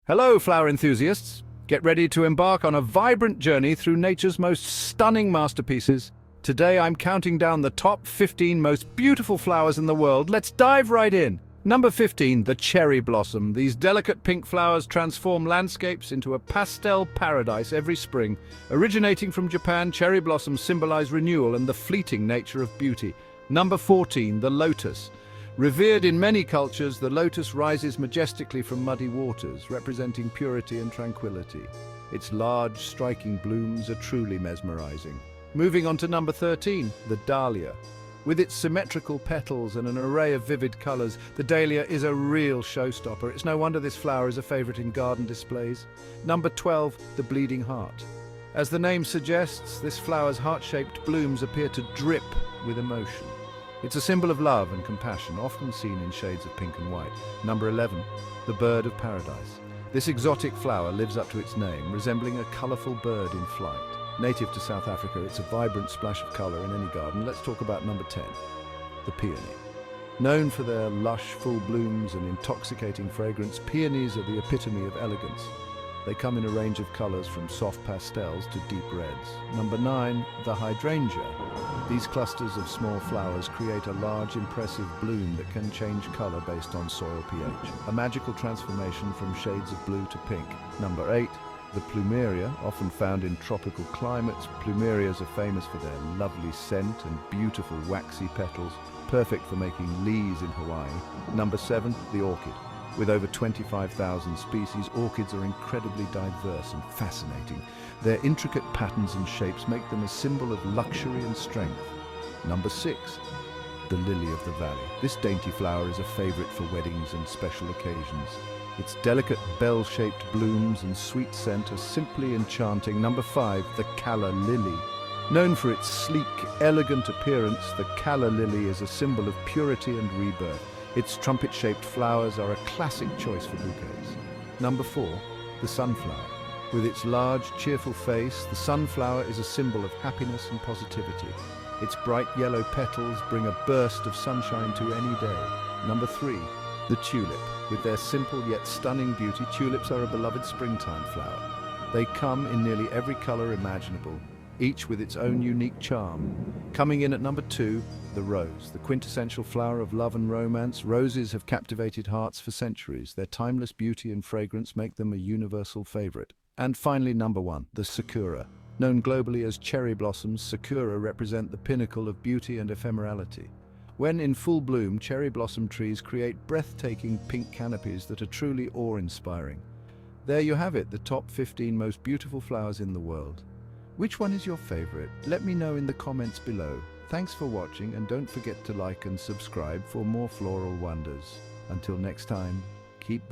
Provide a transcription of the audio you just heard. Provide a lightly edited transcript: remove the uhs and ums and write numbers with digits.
Hello, flower enthusiasts. Get ready to embark on a vibrant journey through nature's most stunning masterpieces. Today I'm counting down the top 15 most beautiful flowers in the world. Let's dive right in. Number 15, the cherry blossom. These delicate pink flowers transform landscapes into a pastel paradise every spring. Originating from Japan, cherry blossoms symbolize renewal and the fleeting nature of beauty. Number 14, the lotus. Revered in many cultures, the lotus rises majestically from muddy waters, representing purity and tranquility. Its large, striking blooms are truly mesmerizing. Moving on to number 13, the dahlia. With its symmetrical petals and an array of vivid colors, the dahlia is a real showstopper. It's no wonder this flower is a favorite in garden displays. Number 12, the bleeding heart. As the name suggests, this flower's heart-shaped blooms appear to drip with emotion. It's a symbol of love and compassion, often seen in shades of pink and white. Number 11, the bird of paradise. This exotic flower lives up to its name, resembling a colorful bird in flight. Native to South Africa, it's a vibrant splash of color in any garden. Let's talk about number 10, the peony. Known for their lush, full blooms and intoxicating fragrance, peonies are the epitome of elegance. They come in a range of colors from soft pastels to deep reds. Number 9, the hydrangea. These clusters of small flowers create a large, impressive bloom that can change color based on soil pH. A magical transformation from shades of blue to pink. Number 8, the plumeria, often found in tropical climates. Plumerias are famous for their lovely scent and beautiful waxy petals, perfect for making leis in Hawaii. Number 7, the orchid. With over 25,000 species, orchids are incredibly diverse and fascinating. Their intricate patterns and shapes make them a symbol of luxury and strength. Number 6, the lily of the valley. This dainty flower is a favorite for weddings and special occasions. Its delicate bell-shaped blooms and sweet scent are simply enchanting. Number 5, the calla lily. Known for its sleek, elegant appearance, the calla lily is a symbol of purity and rebirth. Its trumpet-shaped flowers are a classic choice for bouquets. Number 4, the sunflower. With its large, cheerful face, the sunflower is a symbol of happiness and positivity. Its bright yellow petals bring a burst of sunshine to any day. Number 3, the tulip. With their simple yet stunning beauty, tulips are a beloved springtime flower. They come in nearly every color imaginable, each with its own unique charm. Coming in at number 2, the rose, the quintessential flower of love and romance. Roses have captivated hearts for centuries. Their timeless beauty and fragrance make them a universal favorite. And finally, number 1, the sakura. Known globally as cherry blossoms, sakura represent the pinnacle of beauty and ephemerality. When in full bloom, cherry blossom trees create breathtaking pink canopies that are truly awe-inspiring. There you have it, the top 15 most beautiful flowers in the world. Which one is your favorite? Let me know in the comments below. Thanks for watching, and don't forget to like and subscribe for more floral wonders. Until next time, keep